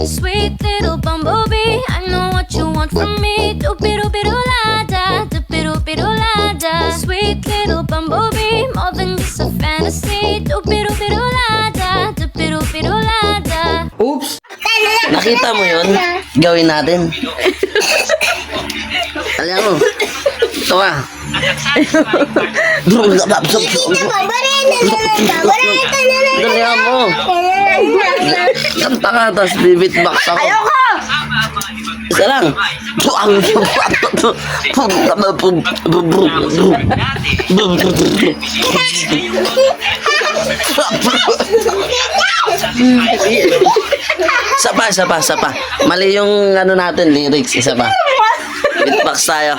Sweet little bumblebee, I know what you want from me. Do-be-do-be-do-la-da, do-be-do-be-do-la-da. Sweet little bumblebee, more than just a fantasy. Do-be-do-be-do-la-da, do-be-do-be-do-la-da. Oops! Nakita mo yun? Gawin natin. Alam mo. Ito ka. Dalihan mo. Kanta ka, tapos bibitbox ako. Ayoko! Isa lang. Sapa. Mali yung ano natin, lyrics. Isa pa. Beatbox tayo.